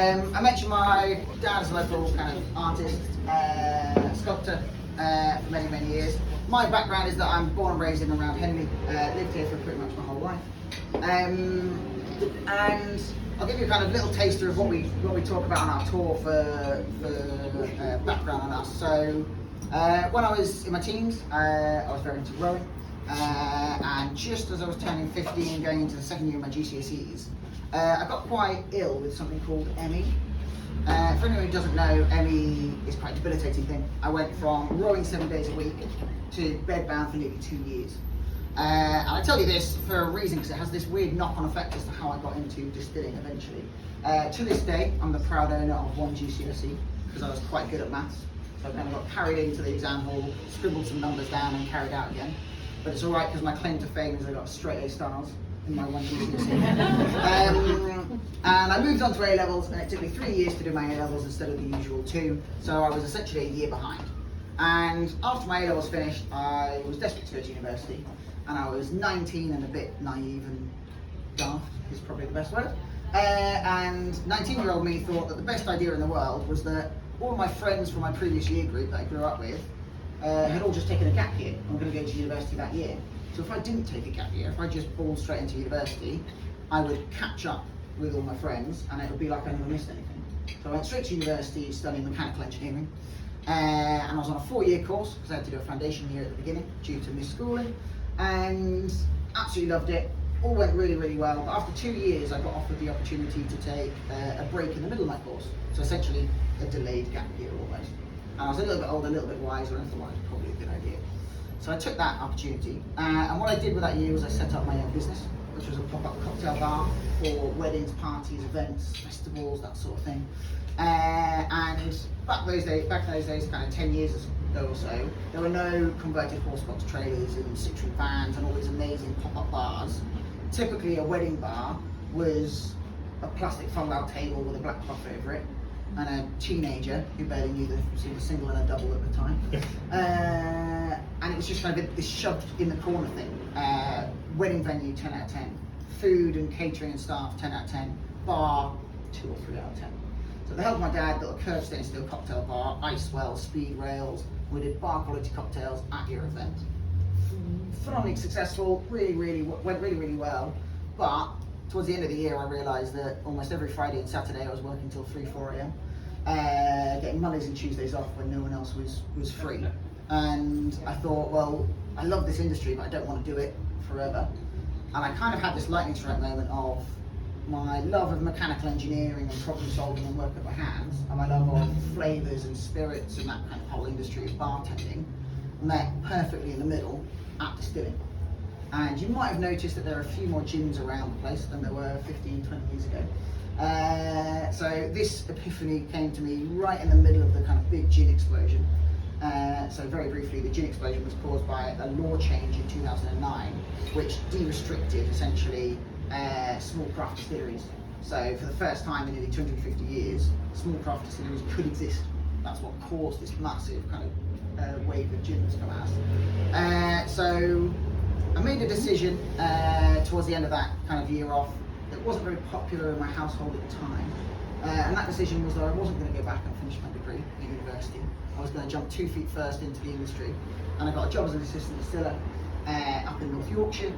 I mentioned my dad is a local kind of artist, sculptor for many, many years. My background is that I'm born and raised in and around Henley, lived here for pretty much my whole life. And I'll give you a kind of little taster of what we talk about on our tour for background on us. So when I was in my teens, I was very into rowing, and just as I was turning 15, going into the second year of my GCSEs, I got quite ill with something called ME. For anyone who doesn't know, ME is quite a debilitating thing. I went from rowing 7 days a week to bedbound for nearly 2 years. And I tell you this for a reason, because it has this weird knock-on effect as to how I got into distilling eventually. To this day, I'm the proud owner of one GCSE, because I was quite good at maths. So I kind of got carried into the exam hall, scribbled some numbers down and carried out again. But it's alright, because my claim to fame is I got straight A stars in my one GCSE. And I moved on to A-levels, and it took me 3 years to do my A-levels instead of the usual 2. So I was essentially a year behind. And after my A-levels finished, I was desperate to go to university. And I was 19 and a bit naive and daft is probably the best word. And 19-year-old me thought that the best idea in the world was that all my friends from my previous year group that I grew up with had all just taken a gap year and were going to go to university that year. So if I didn't take a gap year, if I just balled straight into university, I would catch up with all my friends and it would be like I never missed anything. So I went straight to university studying mechanical engineering. And I was on a 4-year course because I had to do a foundation year at the beginning due to mis-schooling. And absolutely loved it. All went really, really well. But after 2 years, I got offered the opportunity to take a break in the middle of my course. So essentially, a delayed gap year almost. And I was a little bit older, a little bit wiser, and I thought, well, it's probably a good idea. So I took that opportunity. And what I did with that year was I set up my own business, which was a pop-up cocktail bar for weddings, parties, events, festivals, that sort of thing. And back in those days, kind of 10 years ago or so, there were no converted horse box trailers and Citroen vans and all these amazing pop-up bars. Typically a wedding bar was a plastic fold-out table with a black cloth over it and a teenager who barely knew between a single and a double at the time. And it was just kind of this shoved in the corner thing. Wedding venue, 10 out of 10. Food and catering and staff, 10 out of 10. Bar, 2 or 3 out of 10. So they helped my dad built a curved stainless steel cocktail bar, ice wells, speed rails. We did bar quality cocktails at your event. Phenomenally successful, went really well. But towards the end of the year, I realised that almost every Friday and Saturday I was working till 3-4 a.m. Getting Mondays and Tuesdays off when no one else was free. And I thought, well, I love this industry, but I don't want to do it forever. And I kind of had this lightning strike moment of my love of mechanical engineering and problem solving and work with my hands, and my love of flavours and spirits and that kind of whole industry of bartending met perfectly in the middle at distilling. And you might have noticed that there are a few more gins around the place than there were 15, 20 years ago. So this epiphany came to me right in the middle of the kind of big gin explosion. So very briefly, the gin explosion was caused by a law change in 2009, which de-restricted essentially small craft distilleries. So for the first time in nearly 250 years, small craft distilleries could exist. That's what caused this massive kind of wave of gin that's come out. So I made a decision towards the end of that kind of year off that wasn't very popular in my household at the time. And that decision was that I wasn't going to go back and finish my degree at university. I was going to jump 2 feet first into the industry. And I got a job as an assistant distiller up in North Yorkshire.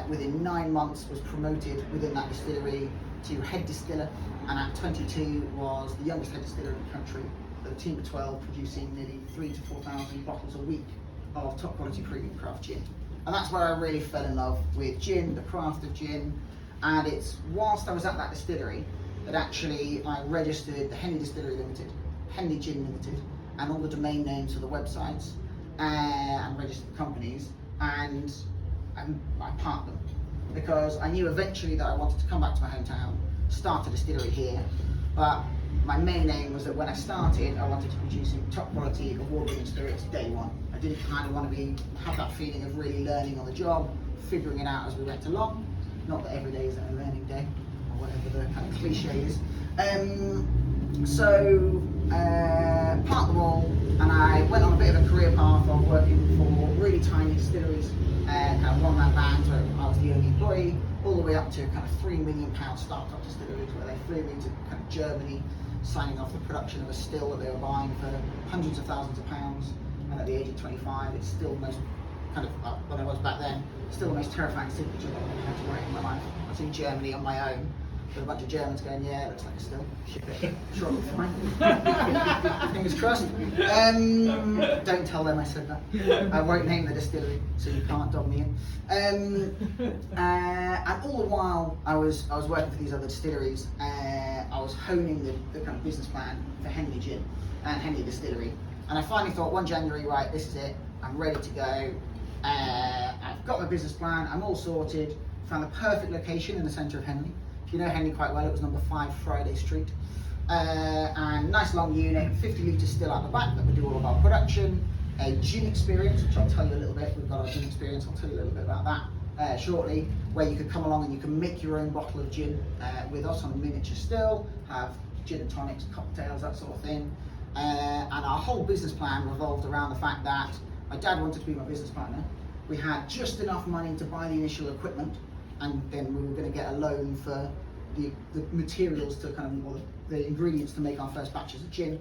Within 9 months was promoted within that distillery to head distiller, and at 22 was the youngest head distiller in the country, with a team of 12 producing nearly 3,000 to 4,000 bottles a week of top quality premium craft gin. And that's where I really fell in love with gin, the craft of gin. And it's whilst I was at that distillery that actually I registered the Henley Distillery Limited, Henley Gin Limited, and all the domain names for the websites, and registered the companies, and I parked them because I knew eventually that I wanted to come back to my hometown, start a distillery here. But my main aim was that when I started, I wanted to be producing top quality award-winning spirits day one. I didn't kind of want to have that feeling of really learning on the job, figuring it out as we went along. Not that every day is a learning day, or whatever the kind of cliche is. So parked them all, and I went on a bit of a career path of working for really tiny distilleries, kind of one-man bands where I was the only employee, all the way up to kind of £3 million startup distilleries where they flew into kind of Germany, signing off the production of a still that they were buying for hundreds of thousands of pounds. And at the age of 25, it's still the most kind of, when I was back then, still the most terrifying signature that I've had to write in my life. I was in Germany on my own, with a bunch of Germans going, yeah, it looks like a still, ship it, sure it'll be fine. Fingers crossed. Don't tell them I said that. I won't name the distillery, so you can't dog me in. And all the while I was working for these other distilleries, I was honing the kind of business plan for Henley Gin and Henley Distillery. And I finally thought one January, right, this is it, I'm ready to go. I've got my business plan, I'm all sorted, found the perfect location in the centre of Henley. If you know Henley quite well, it was number 5 Friday Street. And nice long unit, 50 litres still out the back that we do all of our production. A gin experience, which I'll tell you a little bit, we've got our gin experience, I'll tell you a little bit about that shortly, where you could come along and you can make your own bottle of gin with us on a miniature still, have gin and tonics, cocktails, that sort of thing. And our whole business plan revolved around the fact that my dad wanted to be my business partner. We had just enough money to buy the initial equipment, and then we were going to get a loan for the materials to kind of, or the ingredients to make our first batches of gin.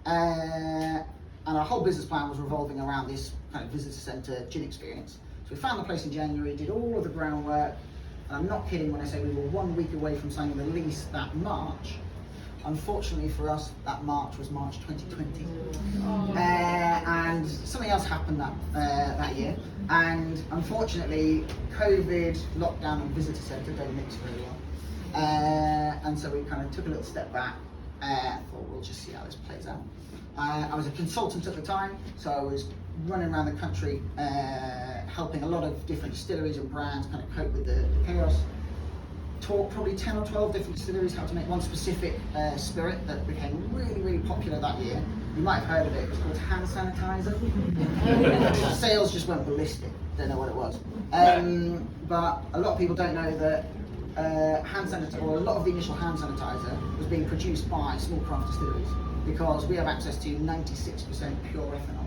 And our whole business plan was revolving around this kind of visitor centre gin experience. So we found the place in January, did all of the groundwork, and I'm not kidding when I say we were 1 week away from signing the lease that March. Unfortunately for us, that March was March 2020. And something else happened that year. And unfortunately, COVID, lockdown and visitor centre don't mix very well. And so we kind of took a little step back and thought, we'll just see how this plays out. I was a consultant at the time, so I was running around the country helping a lot of different distilleries and brands kind of cope with the chaos. Taught probably 10 or 12 different distilleries how to make one specific spirit that became really, really popular that year. You might have heard of it, it was called hand sanitizer. Sales just went ballistic, don't know what it was. But a lot of people don't know that hand sanitizer, or a lot of the initial hand sanitizer was being produced by small craft distilleries, because we have access to 96% pure ethanol.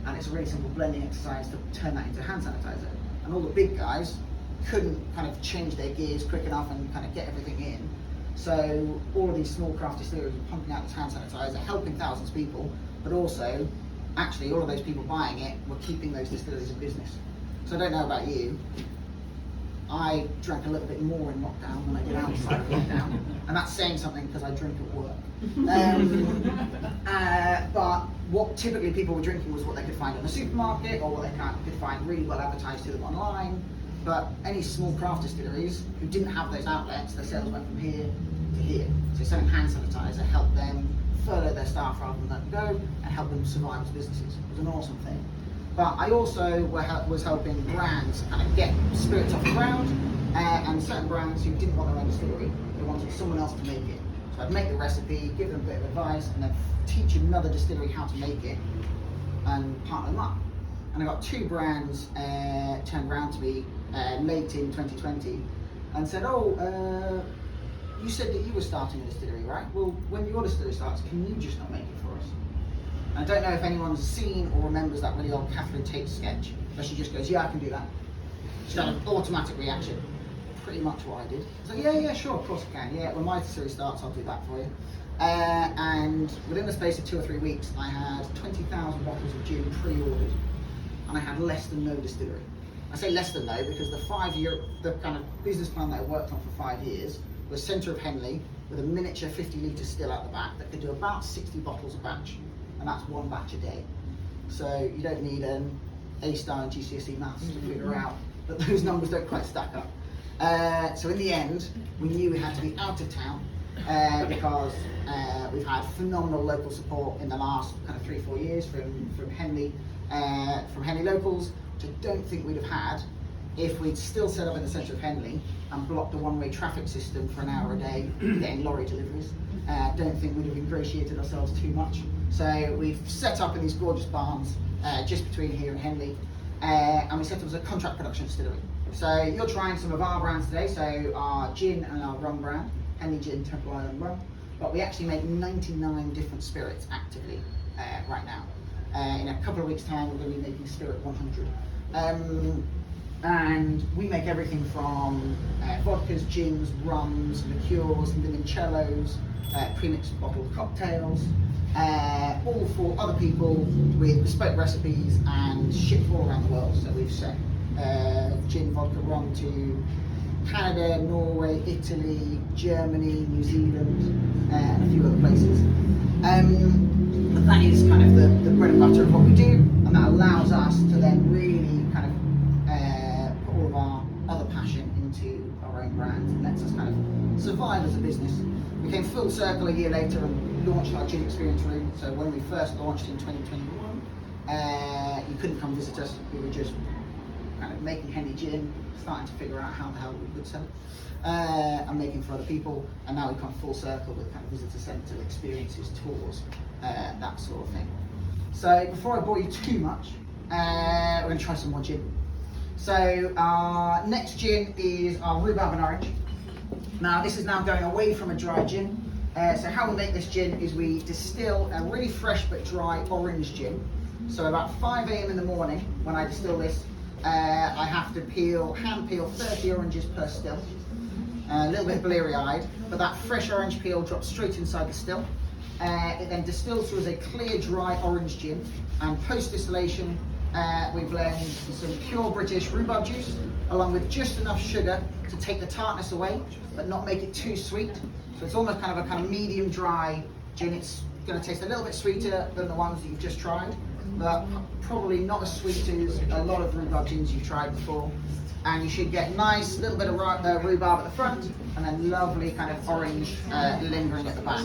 And it's a really simple blending exercise to turn that into hand sanitizer. And all the big guys couldn't kind of change their gears quick enough and kind of get everything in. So all of these small craft distilleries were pumping out this hand sanitizer, helping thousands of people, but also, actually all of those people buying it were keeping those distilleries in business. So I don't know about you, I drank a little bit more in lockdown than I did outside of lockdown, and that's saying something because I drink at work. But what typically people were drinking was what they could find in the supermarket, or what they could find really well advertised to them online. But any small craft distilleries who didn't have those outlets, their sales went from here to here. So selling hand sanitizer helped them furlough their staff rather than let them go, and help them survive as businesses. It was an awesome thing. But I also was helping brands kind of get spirits off the ground, and certain brands who didn't want their own distillery, they wanted someone else to make it. So I'd make the recipe, give them a bit of advice, and then teach another distillery how to make it, and partner them up. And I got 2 brands turned around to me late in 2020 and said, you said that you were starting a distillery, right? Well, when your distillery starts, can you just not make it for us? And I don't know if anyone's seen or remembers that really old Catherine Tate sketch where she just goes, yeah, I can do that. She had an automatic reaction. Pretty much what I did. So yeah, sure, of course I can. Yeah, when my distillery starts, I'll do that for you. And within the space of 2 or 3 weeks, I had 20,000 bottles of gin pre-ordered, and I had less than no distillery. I say less than no because the kind of business plan that I worked on for 5 years was centre of Henley with a miniature 50 litre still out the back that could do about 60 bottles a batch, and that's 1 batch a day. So you don't need an A-star in GCSE maths to figure out that those numbers don't quite stack up. So in the end, we knew we had to be out of town because we've had phenomenal local support in the last kind of 3-4 years from Henley locals, which I don't think we'd have had if we'd still set up in the centre of Henley and blocked the one-way traffic system for an hour a day getting lorry deliveries. Don't think we'd have ingratiated ourselves too much. So we've set up in these gorgeous barns just between here and Henley, and we set up as a contract production distillery. So you're trying some of our brands today, so our gin and our rum brand, Henley Gin, Temple Island Rum, but we actually make 99 different spirits actively right now. In a couple of weeks' time, we're going to be making Spirit 100. And we make everything from vodkas, gins, rums, liqueurs, limoncellos, pre-mixed bottled cocktails, all for other people with bespoke recipes and shipped all around the world. So we've sent gin, vodka, rum to Canada, Norway, Italy, Germany, New Zealand, and a few other places. But that is kind of the bread and butter of what we do, and that allows us to then really kind of put all of our other passion into our own brand, and lets us kind of survive as a business. We came full circle a year later and launched our gin experience room. So when we first launched in 2021, you couldn't come visit us. We were just kind of making Henny gin, starting to figure out how the hell we could sell it, and making for other people. And now we've come full circle with kind of visitor centre experiences, tours, that sort of thing. So before I bore you too much, we're going to try some more gin. So our next gin is our Rhubarb and Orange. Now this is now going away from a dry gin. So how we make this gin is we distill a really fresh but dry orange gin. So about 5 AM in the morning when I distill this, I have to hand peel 30 oranges per still. A little bit bleary-eyed, but that fresh orange peel drops straight inside the still. It then distills through as a clear, dry orange gin, and post-distillation we blend some pure British rhubarb juice along with just enough sugar to take the tartness away, but not make it too sweet. So it's almost kind of a medium dry gin. It's going to taste a little bit sweeter than the ones that you've just tried, but probably not as sweet as a lot of rhubarb gins you've tried before. And you should get nice little bit of rhubarb at the front, and then lovely kind of orange lingering at the back.